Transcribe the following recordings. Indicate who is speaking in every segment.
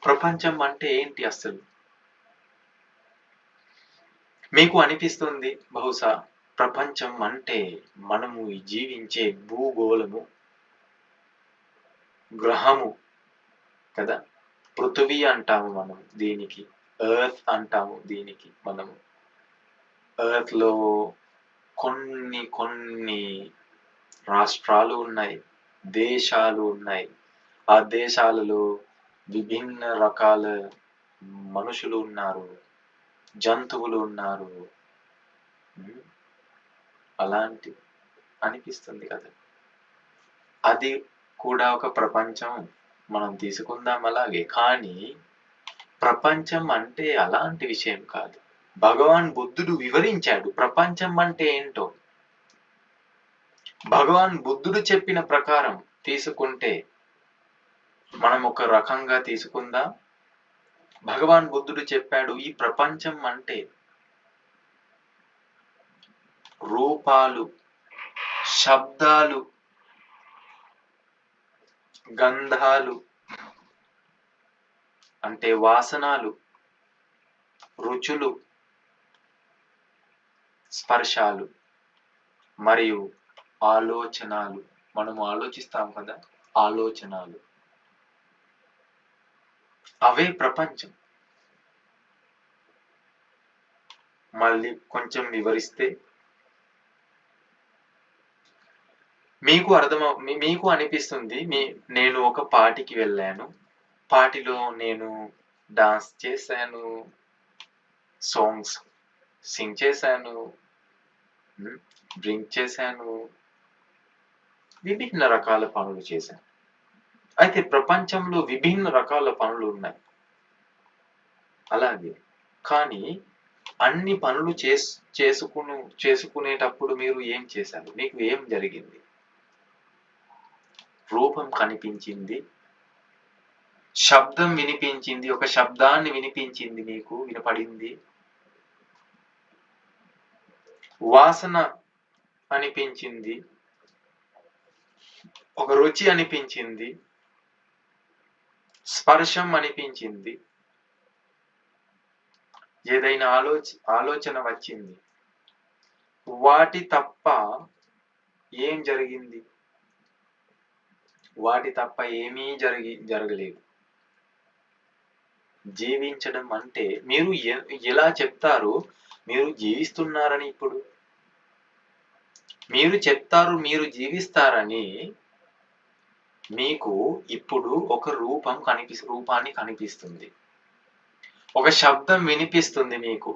Speaker 1: ప్రపంచం అంటే ఏంటి అసలు? మీకు అనిపిస్తుంది బహుశా ప్రపంచం అంటే మనము జీవించే భూగోళము, గ్రహము కదా! పృథివీ అంటాము మనం దీనికి. ఎర్త్ అంటాము దీనికి మనము. ఎర్త్‌లో కొన్ని రాష్ట్రాలు ఉన్నాయి, దేశాలు ఉన్నాయి. ఆ దేశాలలో విభిన్న రకాల మనుషులు ఉన్నారు, జంతువులు ఉన్నారు. అలాంటి అనిపిస్తుంది కదా! అది కూడా ఒక ప్రపంచం మనం తీసుకుందాం అలాగే. కానీ ప్రపంచం అంటే అలాంటి విషయం కాదు. భగవాన్ బుద్ధుడు వివరించాడు ప్రపంచం అంటే ఏంటో. భగవాన్ బుద్ధుడు చెప్పిన ప్రకారం తీసుకుంటే మనం ఒక రకంగా తీసుకుందాం. భగవాన్ బుద్ధుడు చెప్పాడు ఈ ప్రపంచం అంటే రూపాలు, శబ్దాలు, గంధాలు అంటే వాసనాలు, రుచులు, స్పర్శాలు మరియు ఆలోచనలు. మనము ఆలోచిస్తాం కదా, ఆలోచనలు. అవే ప్రపంచం. మళ్ళీ కొంచెం వివరిస్తే మీకు అనిపిస్తుంది నేను ఒక పార్టీకి వెళ్ళాను. పార్టీలో నేను డాన్స్ చేశాను, సాంగ్స్ సింగ్ చేశాను, డ్రింక్ చేశాను, విభిన్న రకాల పనులు చేశాను. అయితే ప్రపంచంలో విభిన్న రకాల పనులు ఉన్నాయి అలాగే. కానీ అన్ని పనులు చేసుకునేటప్పుడు మీరు ఏం చేశారు? మీకు ఏం జరిగింది? రూపం కనిపించింది, శబ్దం వినిపించింది, ఒక శబ్దాన్ని వినిపించింది, మీకు వినపడింది. వాసన అనిపించింది, ఒక రుచి అనిపించింది, స్పర్శం అనిపించింది, ఏదైనా ఆలోచన వచ్చింది. వాటి తప్ప ఏం జరిగింది? వాటి తప్ప ఏమీ జరగలేదు. జీవించడం అంటే మీరు ఎలా చెప్తారు మీరు జీవిస్తున్నారని? ఇప్పుడు మీరు చెప్తారు మీరు జీవిస్తారని, మీకు ఇప్పుడు ఒక రూపాన్ని కనిపిస్తుంది, ఒక శబ్దం వినిపిస్తుంది, మీకు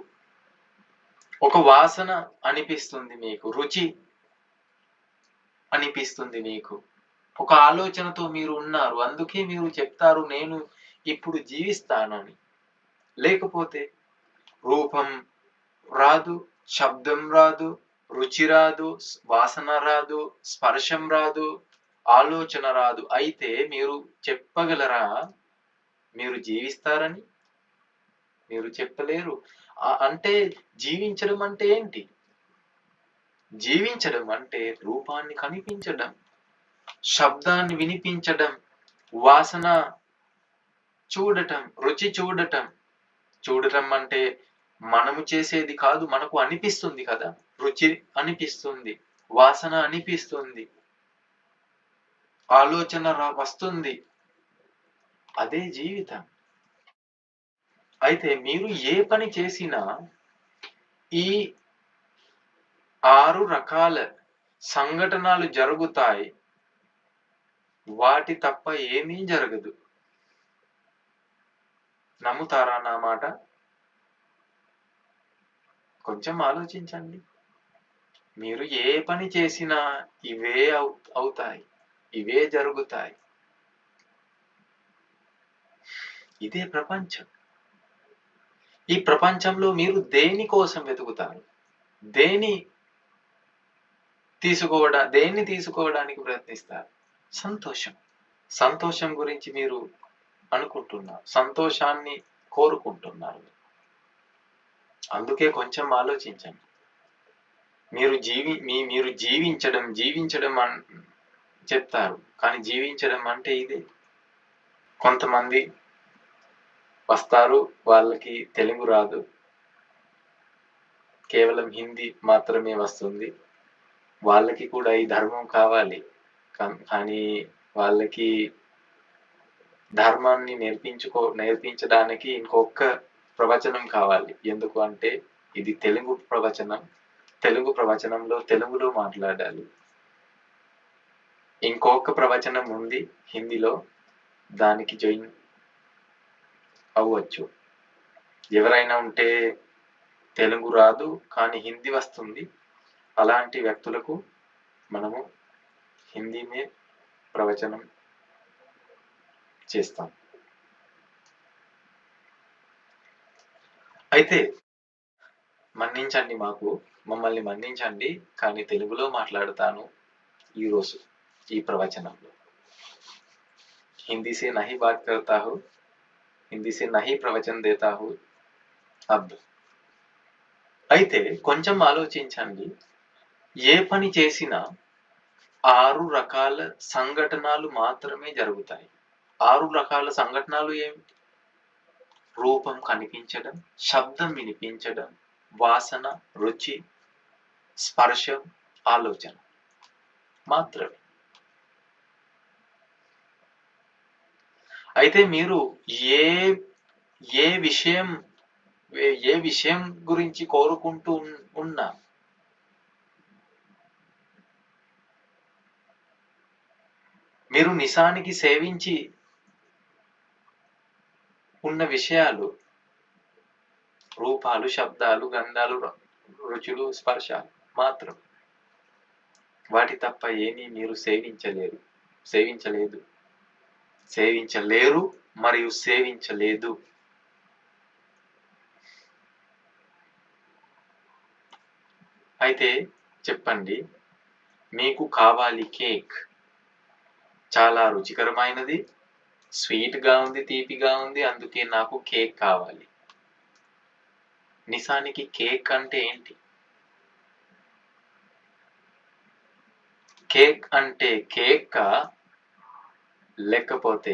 Speaker 1: ఒక వాసన అనిపిస్తుంది, మీకు రుచి అనిపిస్తుంది, మీకు ఒక ఆలోచనతో మీరు ఉన్నారు, అందుకే మీరు చెప్తారు నేను ఇప్పుడు జీవిస్తానని. లేకపోతే రూపం రాదు, శబ్దం రాదు, రుచి రాదు, వాసన రాదు, స్పర్శం రాదు, ఆలోచన రాదు. అయితే మీరు చెప్పగలరా మీరు జీవిస్తారని? మీరు చెప్పలేరు. అంటే జీవించడం అంటే ఏంటి? జీవించడం అంటే రూపాన్ని కనిపించడం, శబ్దాన్ని వినిపించడం, వాసన చూడటం, రుచి చూడటం. చూడటం అంటే మనము చేసేది కాదు, మనకు అనిపిస్తుంది కదా. రుచి అనిపిస్తుంది, వాసన అనిపిస్తుంది, ఆలోచన వస్తుంది. అదే జీవితం. అయితే మీరు ఏ పని చేసినా ఈ 6 రకాల సంఘటనలు జరుగుతాయి, వాటి తప్ప ఏమీ జరగదు. నమ్ముతారా నా మాట? కొంచెం ఆలోచించండి. మీరు ఏ పని చేసినా ఇవే అవుతాయి, ఇవే జరుగుతాయి. ఇదే ప్రపంచం. ఈ ప్రపంచంలో మీరు దేని కోసం వెతుకుతారు? దేన్ని తీసుకోవడానికి ప్రయత్నిస్తారు? సంతోషం గురించి మీరు అనుకుంటున్నారు, సంతోషాన్ని కోరుకుంటున్నారు. అందుకే కొంచెం ఆలోచించండి. మీరు జీవించడం అని చెప్తారు, కానీ జీవించడం అంటే ఇదే. కొంతమంది వస్తారు, వాళ్ళకి తెలుగు రాదు, కేవలం హిందీ మాత్రమే వస్తుంది. వాళ్ళకి కూడా ఈ ధర్మం కావాలి. కానీ వాళ్ళకి ధర్మాన్ని నేర్పించడానికి ఇంకొక ప్రవచనం కావాలి. ఎందుకు అంటే ఇది తెలుగు ప్రవచనం. తెలుగు ప్రవచనంలో తెలుగులో మాట్లాడాలి. ఇంకొక ప్రవచనం ఉంది హిందీలో, దానికి జాయిన్ అవ్వచ్చు. ఎవరైనా ఉంటే తెలుగు రాదు కానీ హిందీ వస్తుంది, అలాంటి వ్యక్తులకు మనము హిందీనే ప్రవచనం చేస్తాం. అయితే మమ్మల్ని మన్నించండి, కానీ తెలుగులో మాట్లాడతాను ఈరోజు ఈ ప్రవచనంలో. హిందీ से नहीं बात करता हूँ, हिंदी से नहीं प्रवचन देता हूँ अब. అయితే కొంచెం ఆలోచించండి. ఏ పని చేసినా 6 రకాల సంఘటనలు మాత్రమే జరుగుతాయి. 6 రకాల సంఘటనలు ఏమిటి? రూపం కనిపించడం, శబ్దం వినిపించడం, వాసన, రుచి, స్పర్శం, ఆలోచన మాత్రమే. అయితే మీరు ఏ విషయం గురించి కోరుకుంటూ ఉన్నా మీరు నిజానికి సేవించి ఉన్న విషయాలు రూపాలు, శబ్దాలు, గంధాలు, రుచులు, స్పర్శాలు మాత్రం. వాటి తప్ప ఏమీ మీరు సేవించలేరు మరియు సేవించలేదు. అయితే చెప్పండి, మీకు కావాలి కేక్, చాలా రుచికరమైనది, స్వీట్ గా ఉంది, తీపిగా ఉంది, అందుకే నాకు కేక్ కావాలి. నిజానికి కేక్ అంటే ఏంటి? కేక్ అంటే కేక్ లేకపోతే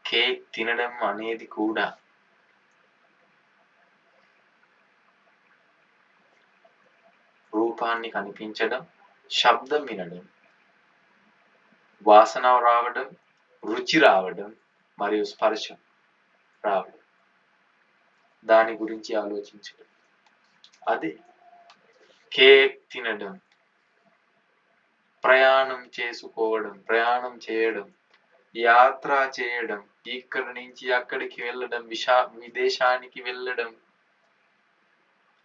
Speaker 1: కేక్ తినడం అనేది కూడా రూపాన్ని కనిపించడం, శబ్దం వినడం, వాసన రావడం, రుచి రావడం మరియు స్పర్శ రావడం, దాని గురించి ఆలోచించడం. అదే కేక్ తినడం, ప్రయాణం చేయడం, యాత్ర చేయడం, ఇక్కడి నుంచి అక్కడికి వెళ్ళడం, విదేశానికి వెళ్ళడం,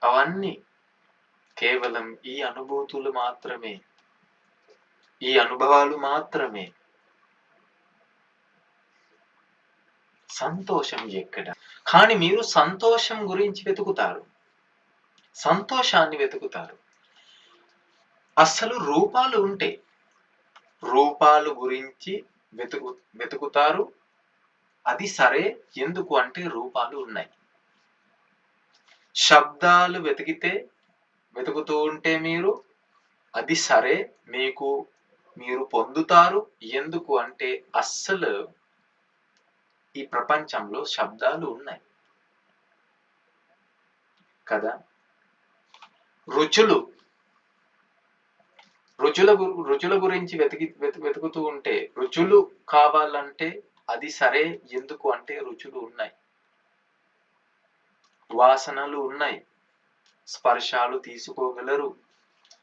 Speaker 1: అవన్నీ కేవలం ఈ అనుభూతులు మాత్రమే, ఈ అనుభవాలు మాత్రమే. సంతోషం ఎక్కడ? కానీ మీరు సంతోషం గురించి సంతోషాన్ని వెతుకుతారు. అసలు రూపాలు ఉంటే రూపాలు గురించి వెతుకుతారు. అది సరే, ఎందుకు అంటే రూపాలు ఉన్నాయి. శబ్దాలు వెతుకుతూ ఉంటే మీరు, అది సరే, మీరు పొందుతారు. ఎందుకు అంటే అస్సలు ఈ ప్రపంచంలో శబ్దాలు ఉన్నాయి కదా. రుచుల గురించి వెతుకుతూ ఉంటే, రుచులు కావాలంటే అది సరే, ఎందుకు అంటే రుచులు ఉన్నాయి, వాసనలు ఉన్నాయి, స్పర్శాలు తీసుకోగలరు,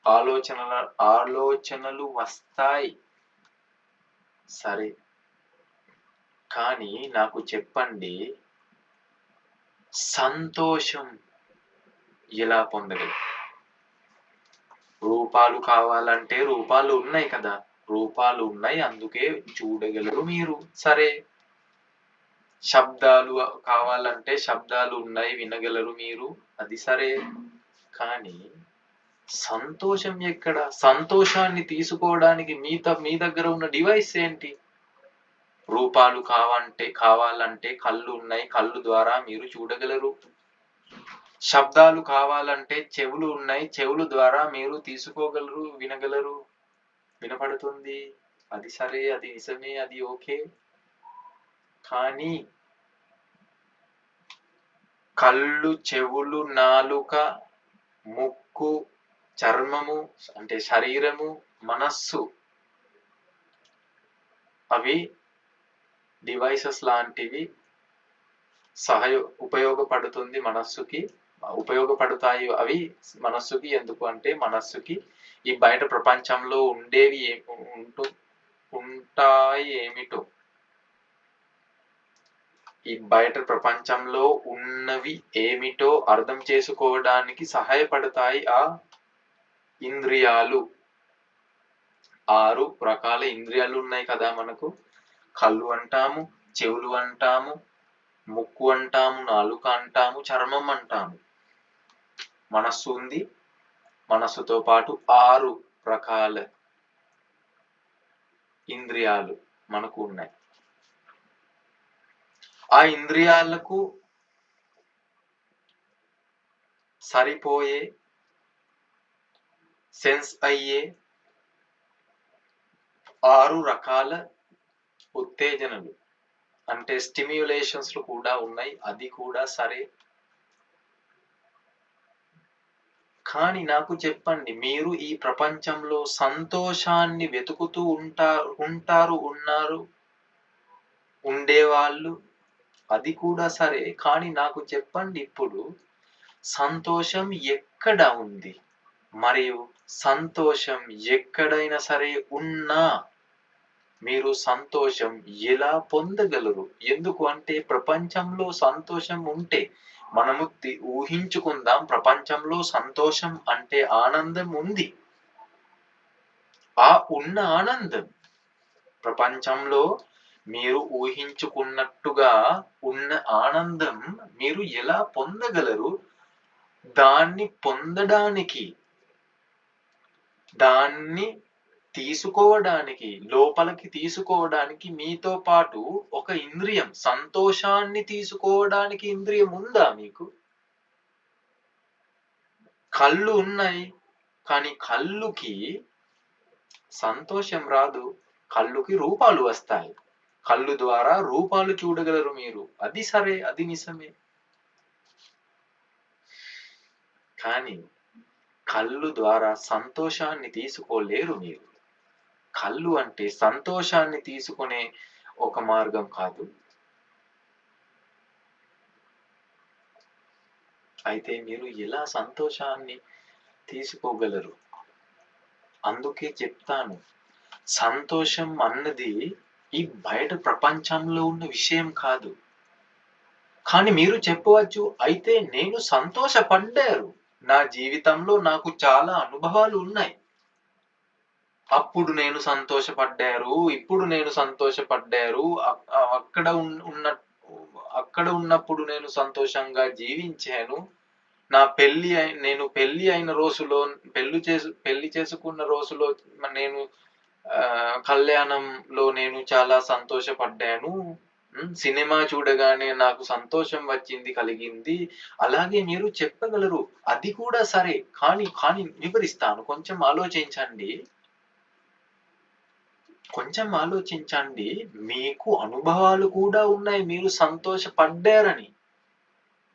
Speaker 1: ఆలోచనలు వస్తాయి. సరే, కానీ నాకు చెప్పండి, సంతోషం ఎలా పొందగలరు? రూపాలు కావాలంటే రూపాలు ఉన్నాయి కదా, రూపాలు ఉన్నాయి, అందుకే చూడగలరు మీరు. సరే, శబ్దాలు కావాలంటే శబ్దాలు ఉన్నాయి, వినగలరు మీరు. అది సరే, కానీ సంతోషం ఎక్కడ? సంతోషాన్ని తీసుకోవడానికి మీ దగ్గర ఉన్న డివైస్ ఏంటి? రూపాలు కావాలంటే కళ్ళు ఉన్నాయి, కళ్ళు ద్వారా మీరు చూడగలరు. శబ్దాలు కావాలంటే చెవులు ఉన్నాయి, చెవులు ద్వారా మీరు తీసుకోగలరు, వినగలరు, వినపడుతుంది. అది సరే, అది నిజమే, అది ఓకే. కానీ కళ్ళు, చెవులు, నాలుక, ముక్కు, చర్మము అంటే శరీరము, మనస్సు అవి డివైసెస్ లాంటివి. ఉపయోగపడుతుంది మనస్సుకి, ఉపయోగపడతాయి అవి మనస్సుకి. ఎందుకు అంటే మనస్సుకి ఈ బయట ప్రపంచంలో ఉండేవి ఉంటాయి ఏమిటో, ఈ బయట ప్రపంచంలో ఉన్నవి ఏమిటో అర్థం చేసుకోవడానికి సహాయపడతాయి ఆ ఇంద్రియాలు. 6 రకాల ఇంద్రియాలు ఉన్నాయి కదా మనకు. కళ్ళు అంటాము, చెవులు అంటాము, ముక్కు అంటాము, నాలుక అంటాము, చర్మం అంటాము. మనస్సు ఉంది. మనస్సుతో పాటు 6 రకాల ఇంద్రియాలు మనకు ఉన్నాయి. ఆ ఇంద్రియాలకు సరిపోయే సెన్స్ అయ్యే 6 రకాల ఉత్తేజనలు అంటే స్టిమ్యులేషన్స్ కూడా ఉన్నాయి. అది కూడా సరే. కానీ నాకు చెప్పండి, మీరు ఈ ప్రపంచంలో సంతోషాన్ని వెతుకుతూ ఉండేవాళ్ళు, అది కూడా సరే. కానీ నాకు చెప్పండి, ఇప్పుడు సంతోషం ఎక్కడ ఉంది? మరియు సంతోషం ఎక్కడైనా సరే ఉన్నా మీరు సంతోషం ఎలా పొందగలరు? ఎందుకు అంటే ప్రపంచంలో సంతోషం ఉంటే మనము ఊహించుకుందాం, ప్రపంచంలో సంతోషం అంటే ఆనందం ఉంది. ఆ ఉన్న ఆనందం ప్రపంచంలో మీరు ఊహించుకున్నట్టుగా ఉన్న ఆనందం మీరు ఎలా పొందగలరు? దాన్ని పొందడానికి, దాన్ని తీసుకోవడానికి, లోపలికి తీసుకోవడానికి మీతో పాటు ఒక ఇంద్రియం, సంతోషాన్ని తీసుకోవడానికి ఇంద్రియం ఉందా మీకు? కళ్ళు ఉన్నాయి, కానీ కళ్ళుకి సంతోషం రాదు. కళ్ళుకి రూపాలు వస్తాయి. కళ్ళు ద్వారా రూపాలు చూడగలరు మీరు. అది సరే, అది నిజమే. కానీ కళ్ళు ద్వారా సంతోషాన్ని తీసుకోలేరు మీరు. కళ్ళు అంటే సంతోషాన్ని తీసుకునే ఒక మార్గం కాదు. అయితే మీరు ఎలా సంతోషాన్ని తీసుకోగలరు? అందుకే చెప్తాను, సంతోషం అన్నది ఈ బయట ప్రపంచంలో ఉన్న విషయం కాదు. కానీ మీరు చెప్పవచ్చు, అయితే నేను సంతోషపడ్డారు, నా జీవితంలో నాకు చాలా అనుభవాలు ఉన్నాయి, అప్పుడు నేను సంతోషపడ్డారు, ఇప్పుడు నేను సంతోషపడ్డారు, అక్కడ ఉన్నప్పుడు నేను సంతోషంగా జీవించాను, నేను పెళ్లి అయిన రోజులో, పెళ్లి చేసుకున్న రోజులో నేను కళ్యాణంలో నేను చాలా సంతోషపడ్డాను, సినిమా చూడగానే నాకు సంతోషం కలిగింది. అలాగే మీరు చెప్పగలరు. అది కూడా సరే. కానీ వివరిస్తాను, కొంచెం ఆలోచించండి. మీకు అనుభవాలు కూడా ఉన్నాయి, మీరు సంతోషపడ్డారని.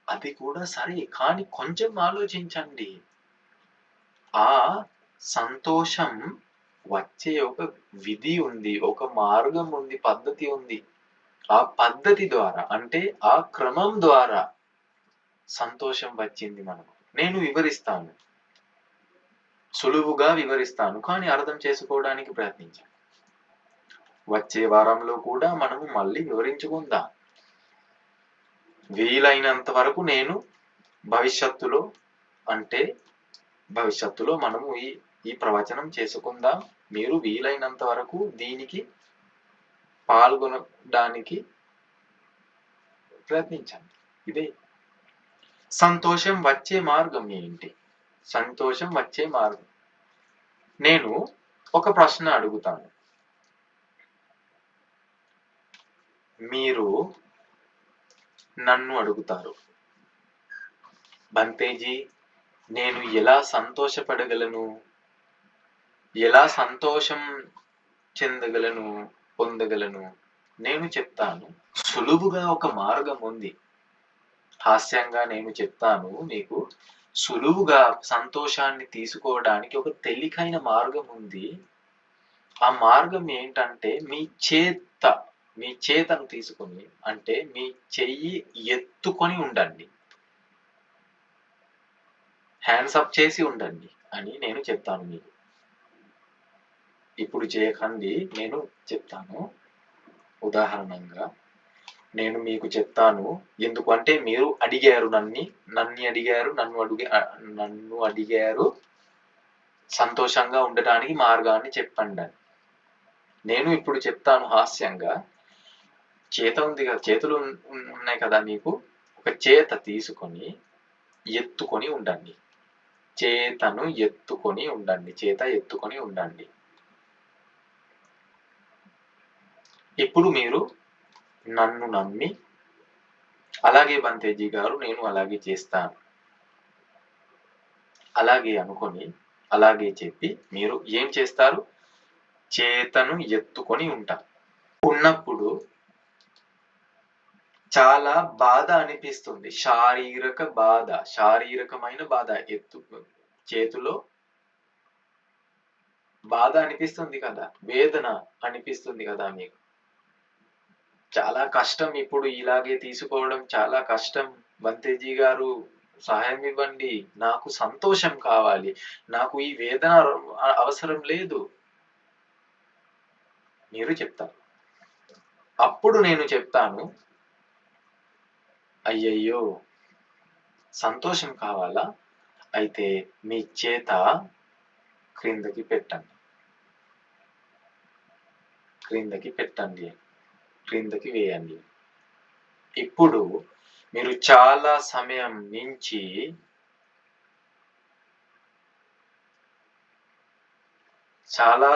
Speaker 1: అది కూడా సరే, కానీ కొంచెం ఆలోచించండి. ఆ సంతోషం వచ్చే ఒక విధి ఉంది, ఒక మార్గం ఉంది, పద్ధతి ఉంది. ఆ పద్ధతి ద్వారా అంటే ఆ క్రమం ద్వారా సంతోషం వచ్చింది మనకు. నేను వివరిస్తాను, సులువుగా వివరిస్తాను, కానీ అర్థం చేసుకోవడానికి ప్రయత్నించండి. వచ్చే వారంలో కూడా మనము మళ్ళీ వివరించుకుందాం. వీలైనంత వరకు నేను భవిష్యత్తులో మనము ఈ ప్రవచనం చేసుకుందాం. మీరు వీలైనంత వరకు దీనికి పాల్గొనడానికి ప్రయత్నించండి. ఇదే సంతోషం వచ్చే మార్గం ఏంటి? సంతోషం వచ్చే మార్గం. నేను ఒక ప్రశ్న అడుగుతాను, మీరు నన్ను అడుగుతారు, బంతేజీ నేను ఎలా సంతోషపడగలను, ఎలా సంతోషం చెందగలను, పొందగలను? నేను చెప్తాను, సులువుగా ఒక మార్గం ఉంది. హాస్యంగా నేను చెప్తాను మీకు. సులువుగా సంతోషాన్ని తీసుకోవడానికి ఒక తేలికైన మార్గం ఉంది. ఆ మార్గం ఏంటంటే మీ చేతను తీసుకొని, అంటే మీ చెయ్యి ఎత్తుకొని ఉండండి. హ్యాండ్స్ అప్ చేసి ఉండండి అని నేను చెప్తాను మీకు. ఇప్పుడు చేయకండి, నేను చెప్తాను ఉదాహరణంగా. నేను మీకు చెప్తాను, ఎందుకంటే మీరు అడిగారు, నన్ను అడిగారు సంతోషంగా ఉండటానికి మార్గాన్ని చెప్పండి అని. నేను ఇప్పుడు చెప్తాను హాస్యంగా. చేత ఉంది కదా, చేతులు ఉన్నాయి కదా మీకు. ఒక చేత తీసుకొని ఎత్తుకొని ఉండండి. చేతను ఎత్తుకొని ఉండండి. చేత ఎత్తుకొని ఉండండి. ఇప్పుడు మీరు నన్ను నమ్మి, అలాగే బంతేజీ గారు నేను అలాగే చేస్తాను, అలాగే అనుకొని, అలాగే చెప్పి మీరు ఏం చేస్తారు? చేతను ఎత్తుకొని ఉంటారు. ఉన్నప్పుడు చాలా బాధ అనిపిస్తుంది. శారీరకమైన బాధ. చేతిలో బాధ అనిపిస్తుంది కదా, వేదన అనిపిస్తుంది కదా మీకు. చాలా కష్టం, ఇప్పుడు ఇలాగే తీసుకోవడం చాలా కష్టం. బంతేజీ గారు సహాయం ఇవ్వండి, నాకు సంతోషం కావాలి, నాకు ఈ వేదన అవసరం లేదు మీరు చెప్తారు. అప్పుడు నేను చెప్తాను, అయ్యయ్యో సంతోషం కావాలా? అయితే మీ చేత క్రిందకి పెట్టండి, క్రిందకి వేయండి. ఇప్పుడు మీరు చాలా సమయం నుంచి చాలా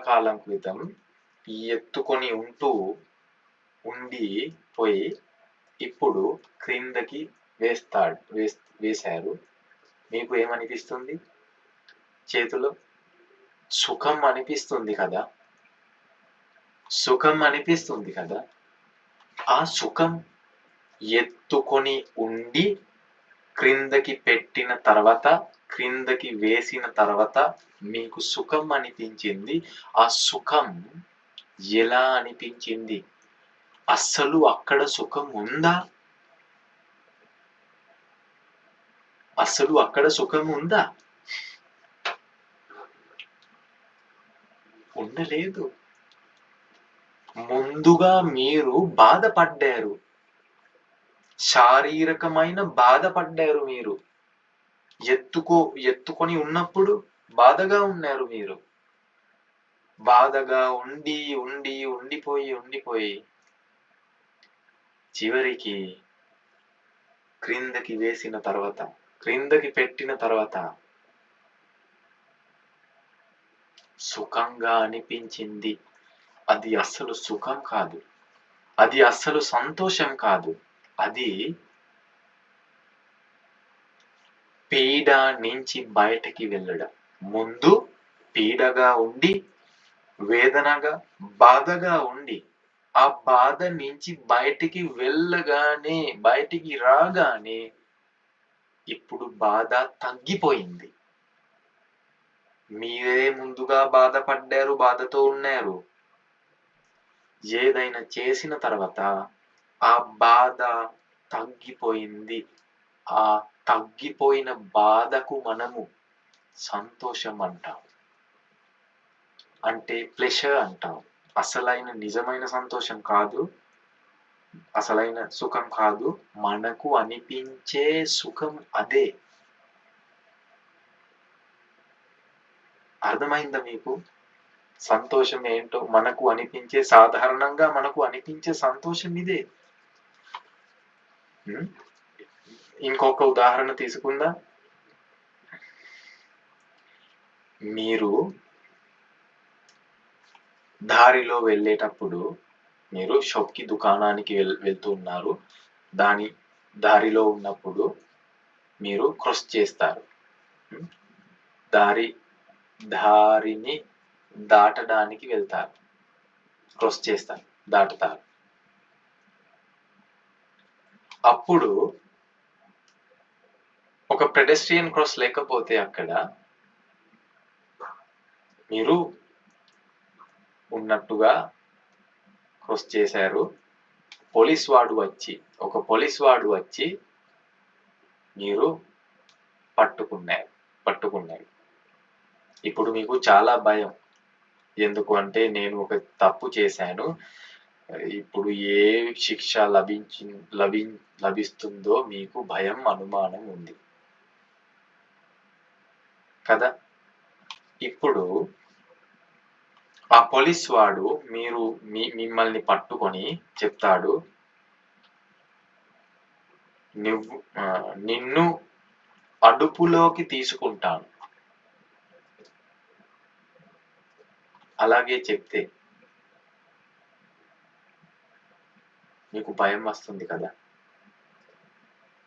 Speaker 1: కాలం క్రితం ఎత్తుకొని ఉండిపోయి ఇప్పుడు క్రిందకి వేశారు. మీకు ఏమనిపిస్తుంది? చేతిలో సుఖం అనిపిస్తుంది కదా. ఆ సుఖం ఎత్తుకొని ఉండి క్రిందకి పెట్టిన తర్వాత, క్రిందకి వేసిన తర్వాత మీకు సుఖం అనిపించింది. ఆ సుఖం ఎలా అనిపించింది? అస్సలు అక్కడ సుఖం ఉందా? ఉండలేదు. ముందుగా మీరు బాధపడ్డారు, శారీరకమైన బాధపడ్డారు. మీరు ఎత్తుకొని ఉన్నప్పుడు బాధగా ఉన్నారు. మీరు బాధగా ఉండిపోయి చివరికి క్రిందకి వేసిన తర్వాత, క్రిందకి పెట్టిన తర్వాత సుఖంగా అనిపించింది. అది అస్సలు సుఖం కాదు, అది అస్సలు సంతోషం కాదు. అది పీడ నుంచి బయటకి వెళ్ళడం. ముందు పీడగా ఉండి, వేదనగా, బాధగా ఉండి, ఆ బాధ నుంచి బయటికి రాగానే ఇప్పుడు బాధ తగ్గిపోయింది. మీరే ముందుగా బాధపడ్డారు, బాధతో ఉన్నారు. ఏదైనా చేసిన తర్వాత ఆ బాధ తగ్గిపోయింది. ఆ తగ్గిపోయిన బాధకు మనము సంతోషం అంటాం, అంటే ప్లెషర్ అంటాం. అసలైన నిజమైన సంతోషం కాదు, అసలైన సుఖం కాదు, మనకు అనిపించే సుఖం అదే. అర్థమైందా మీకు? సంతోషం ఏంటో సాధారణంగా మనకు అనిపించే సంతోషం ఇదే. ఇంకొక ఉదాహరణ తీసుకుందాం. మీరు దారిలో వెళ్ళేటప్పుడు, మీరు షాప్కి, దుకాణానికి వెళ్తూ ఉన్నారు. దారిలో ఉన్నప్పుడు మీరు క్రాస్ చేస్తారు. దారిని దాటడానికి వెళ్తారు, క్రాస్ చేస్తారు, దాటుతారు. అప్పుడు ఒక పెడెస్ట్రియన్ క్రాస్ లేకపోతే అక్కడ మీరు ఉన్నట్టుగా క్రాస్ చేశారు. పోలీస్ వాడు వచ్చి మీరు పట్టుకున్నారు. ఇప్పుడు మీకు చాలా భయం. ఎందుకు అంటే నేను ఒక తప్పు చేశాను. ఇప్పుడు ఏ శిక్ష లభిస్తుందో మీకు భయం, అనుమానం ఉంది కదా. ఇప్పుడు ఆ పోలీస్ వాడు మిమ్మల్ని పట్టుకొని చెప్తాడు, నిన్ను అదుపులోకి తీసుకుంటాను. అలాగే చెప్తే మీకు భయం వస్తుంది కదా.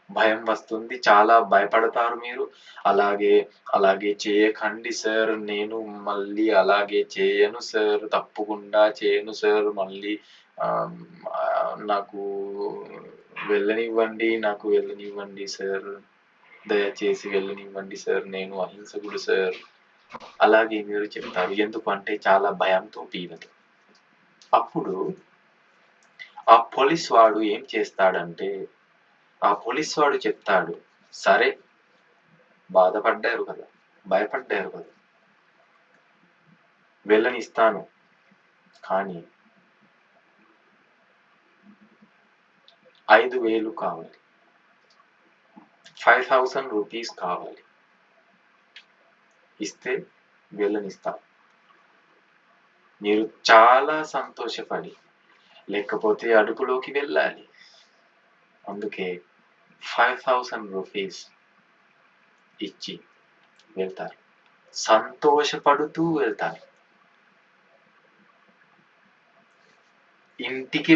Speaker 1: భయం వస్తుంది, చాలా భయపడతారు మీరు. అలాగే చేయకండి సార్, నేను మళ్ళీ అలాగే చేయను సార్, తప్పకుండా చేయను సార్, మళ్ళీ నాకు వెళ్ళనివ్వండి సార్, దయచేసి వెళ్ళనివ్వండి సార్, నేను అహింసకుడు సార్. అలాగే మీరు చెప్తారు, ఎందుకంటే చాలా భయంతో పీడత. అప్పుడు ఆ పోలీస్ వాడు ఏం చేస్తాడంటే, ఆ పోలీస్ వాడు చెప్తాడు, సరే బాధపడ్డారు కదా, భయపడ్డారు కదా, వెళ్ళనిస్తాను, కానీ 5,000 కావాలి, 5,000 రూపీస్ కావాలి, ఇస్తే వెళ్ళనిస్తాను. మీరు చాలా సంతోషపడి, లేకపోతే అదుపులోకి వెళ్ళాలి, అందుకే 5,000 రూపీస్ ఇచ్చి వెళ్తారు. సంతోషపడుతూ వెళ్తారు. ఇంటికి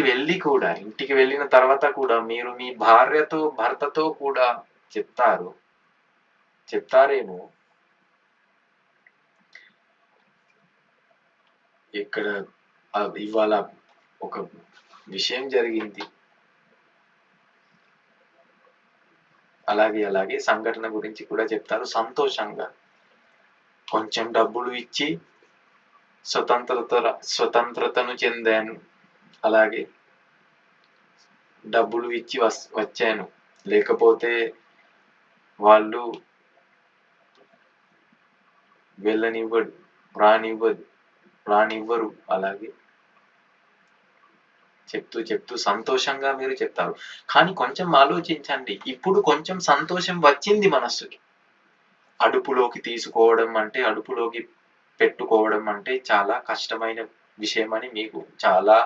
Speaker 1: వెళ్ళిన తర్వాత కూడా మీరు మీ భర్తతో కూడా చెప్తారేమో, ఇక్కడ ఇవాళ ఒక విషయం జరిగింది, అలాగే సంఘటన గురించి కూడా చెప్తారు. సంతోషంగా కొంచెం డబ్బులు ఇచ్చి స్వతంత్రతను చెందాను, అలాగే డబ్బులు ఇచ్చి వచ్చాను, లేకపోతే వాళ్ళు రానివ్వరు. అలాగే చెప్తూ సంతోషంగా మీరు చెప్తారు. కానీ కొంచెం ఆలోచించండి, ఇప్పుడు కొంచెం సంతోషం వచ్చింది మనస్సుకి. అదుపులోకి పెట్టుకోవడం అంటే చాలా కష్టమైన విషయమని మీకు, చాలా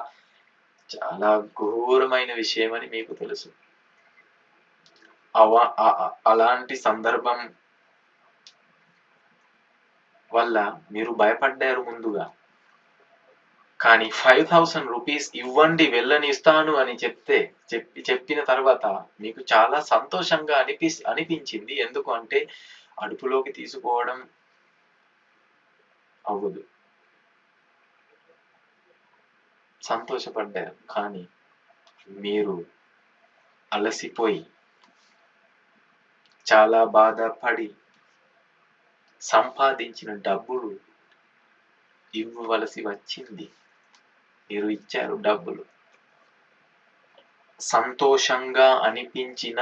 Speaker 1: చాలా ఘోరమైన విషయమని మీకు తెలుసు. అలాంటి సందర్భం వల్ల మీరు భయపడ్డారు ముందుగా. కానీ 5,000 రూపీస్ ఇవ్వండి, వెళ్ళనిస్తాను అని చెప్పిన తర్వాత మీకు చాలా సంతోషంగా అనిపించింది. ఎందుకు అంటే అదుపులోకి తీసుకోవడం అవ్వదు, సంతోషపడ్డారు. కానీ మీరు అలసిపోయి, చాలా బాధపడి సంపాదించిన డబ్బులు ఇవ్వవలసి వచ్చింది. మీరు ఇచ్చారు డబ్బులు. సంతోషంగా అనిపించిన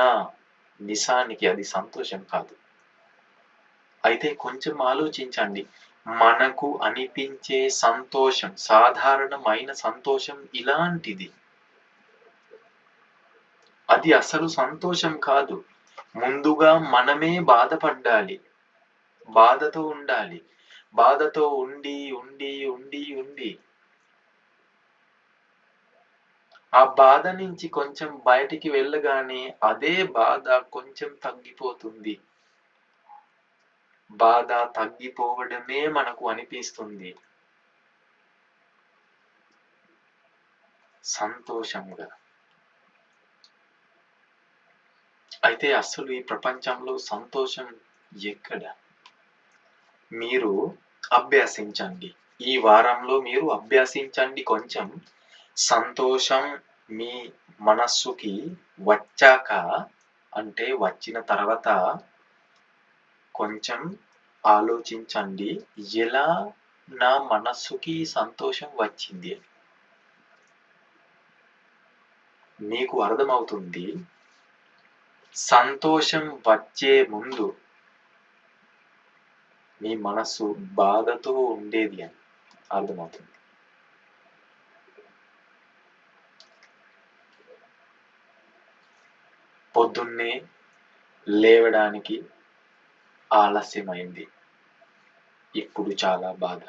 Speaker 1: నిజానికి అది సంతోషం కాదు. అయితే కొంచెం ఆలోచించండి, మనకు అనిపించే సంతోషం, సాధారణమైన సంతోషం ఇలాంటిది. అది అసలు సంతోషం కాదు. ముందుగా మనమే బాధపడాలి, బాధతో ఉండాలి. బాధతో ఉండి ఆ బాధ నుంచి కొంచెం బయటికి వెళ్ళగానే అదే బాధ కొంచెం తగ్గిపోతుంది. బాధ తగ్గిపోవడమే మనకు అనిపిస్తుంది సంతోషంగా. అయితే అసలు ఈ ప్రపంచంలో సంతోషం ఎక్కడ? మీరు అభ్యసించండి, ఈ వారంలో మీరు అభ్యసించండి. కొంచెం సంతోషం మీ మనస్సుకి వచ్చాక, అంటే వచ్చిన తర్వాత కొంచెం ఆలోచించండి, ఎలా నా మనస్సుకి సంతోషం వచ్చింది అని. మీకు అర్థమవుతుంది, సంతోషం వచ్చే ముందు మీ మనస్సు బాధతో ఉండేది అని అర్థమవుతుంది. పొద్దున్నే లేవడానికి ఆలస్యమైంది, ఇప్పుడు చాలా బాధ.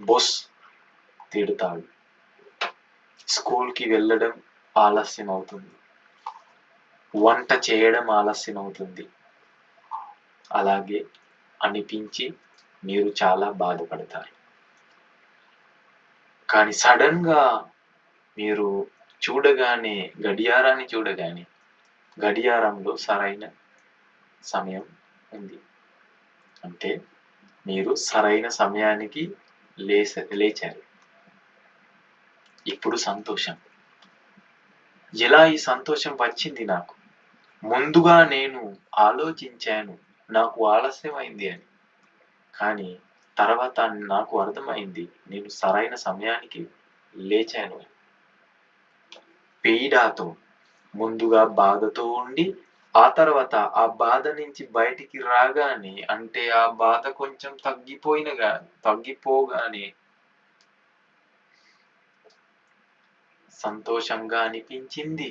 Speaker 1: బొస్ తిడతాడు, స్కూల్కి వెళ్ళడం ఆలస్యం అవుతుంది, వంట చేయడం ఆలస్యం అవుతుంది. అలాగే అనిపించి మీరు చాలా బాధపడతారు. కానీ సడన్ గా మీరు గడియారాన్ని చూడగానే గడియారంలో సరైన సమయం ఉంది, అంటే మీరు సరైన సమయానికి లేచారు. ఇప్పుడు సంతోషం. ఎలా ఈ సంతోషం వచ్చింది నాకు? ముందుగా నేను ఆలోచించాను, నాకు ఆలస్యమైంది అని. కానీ తర్వాత నాకు అర్థమైంది, నేను సరైన సమయానికి లేచాను. పీడాతో, ముందుగా బాధతో ఉండి, ఆ తర్వాత ఆ బాధ నుంచి బయటికి రాగానే, అంటే ఆ బాధ కొంచెం తగ్గిపోగానే సంతోషంగా అనిపించింది.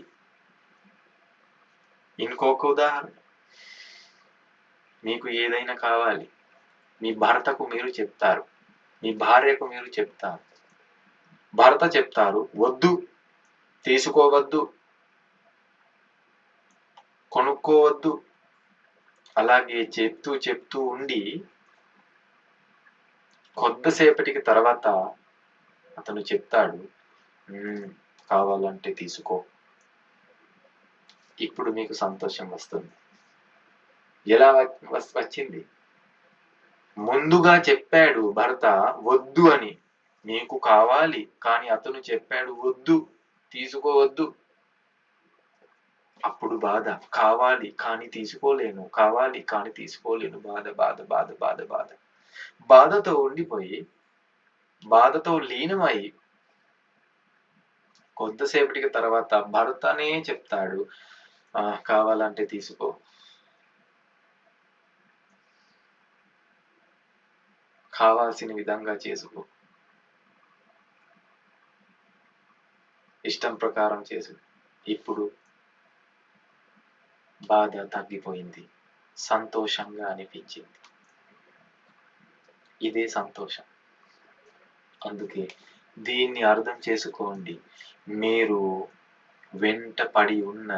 Speaker 1: ఇంకొక ఉదాహరణ, మీకు ఏదైనా కావాలి, మీ భర్తకు మీరు చెప్తారు, మీ భార్యకు మీరు చెప్తారు. భర్త చెప్తారు, వద్దు, తీసుకోవద్దు, కొనుక్కోవద్దు. అలాగే చెప్తూ ఉండి కొద్దిసేపటికి తర్వాత అతను చెప్తాడు, కావాలంటే తీసుకో. ఇప్పుడు మీకు సంతోషం వస్తుంది. ఎలా వచ్చింది? ముందుగా చెప్పాడు భర్త వద్దు అని, నీకు కావాలి, కానీ అతను చెప్పాడు వద్దు, తీసుకోవద్దు. అప్పుడు బాధ, కావాలి కానీ తీసుకోలేను, కావాలి కానీ తీసుకోలేను, బాధ బాధ బాధ బాధ బాధ. బాధతో ఉండిపోయి, బాధతో లీనమై కొద్దిసేపటికి తర్వాత భర్తనే చెప్తాడు, కావాలంటే తీసుకో, కావాల్సిన విధంగా చేసుకో, ఇష్టం ప్రకారం చేసు. ఇప్పుడు బాధ తగ్గిపోయింది, సంతోషంగా అనిపించింది. ఇదే సంతోషం. అందుకే దీన్ని అర్థం చేసుకోండి. మీరు వెంట పడి ఉన్న,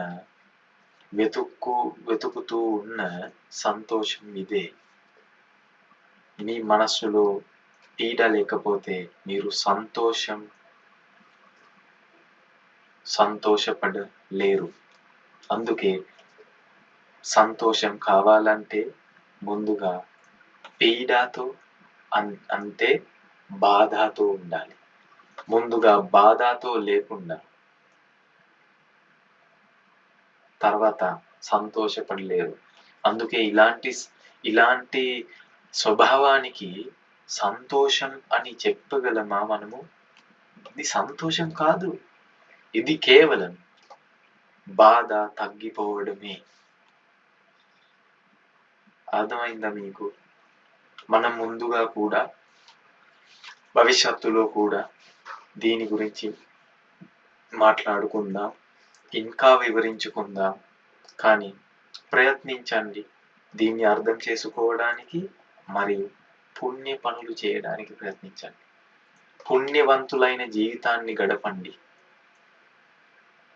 Speaker 1: వెతుకుతూ ఉన్న సంతోషం ఇదే. మీ మనస్సులో పీడ లేకపోతే మీరు సంతోషపడలేరు. అందుకే సంతోషం కావాలంటే ముందుగా పీడతో, అంటే బాధతో ఉండాలి. ముందుగా బాధతో లేకుండా తర్వాత సంతోషపడలేరు. అందుకే ఇలాంటి స్వభావానికి సంతోషం అని చెప్పగలమా మనము? ఇది సంతోషం కాదు, ఇది కేవలం బాధ తగ్గిపోవడమే. అర్థమైందా మీకు? మనం ముందుగా కూడా, భవిష్యత్తులో కూడా దీని గురించి మాట్లాడుకుందాం, ఇంకా వివరించుకుందాం. కానీ ప్రయత్నించండి దీన్ని అర్థం చేసుకోవడానికి, మరియు పుణ్య పనులు చేయడానికి ప్రయత్నించండి. పుణ్యవంతులైన జీవితాన్ని గడపండి.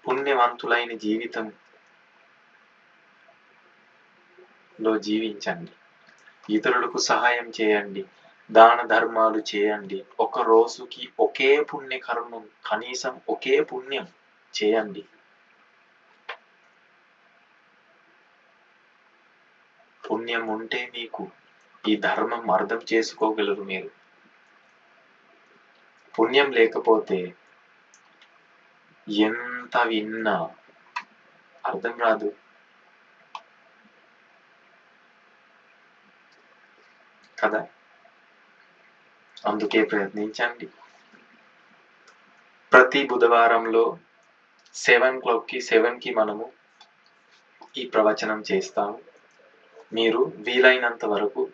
Speaker 1: పుణ్యవంతులైన జీవితంలో జీవించండి. ఇతరులకు సహాయం చేయండి, దాన ధర్మాలు చేయండి. ఒక రోజుకి ఒకే పుణ్యకర్మం, కనీసం ఒకే పుణ్యం చేయండి. పుణ్యం ఉంటే మీకు ఈ ధర్మం అర్థం చేసుకోగలరు మీరు. పుణ్యం లేకపోతే ఎంత విన్నా అర్థం రాదు కదా. అందుకే ప్రయత్నించండి. ప్రతి బుధవారంలో 7 o'clock మనము ఈ ప్రవచనం చేస్తాము. మీరు వీలైనంత వరకు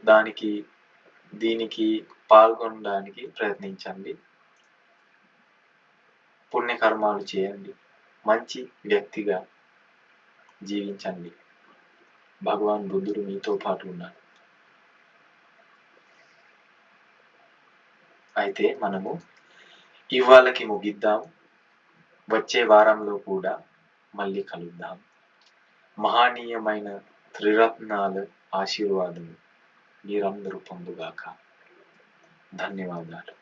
Speaker 1: దీనికి పాల్గొనడానికి ప్రయత్నించండి. పుణ్యకర్మాలు చేయండి. మంచి వ్యక్తిగా జీవించండి. భగవాన్ బుద్ధుడు మీతో పాటు ఉన్నారు. అయితే మనము ఇవాళకి ముగిద్దాం. వచ్చే వారంలో కూడా మళ్ళీ కలుద్దాం. మహనీయమైన త్రిరత్నాల ఆశీర్వాదం మీరందరూ పొందుగాక. ధన్యవాదాలు.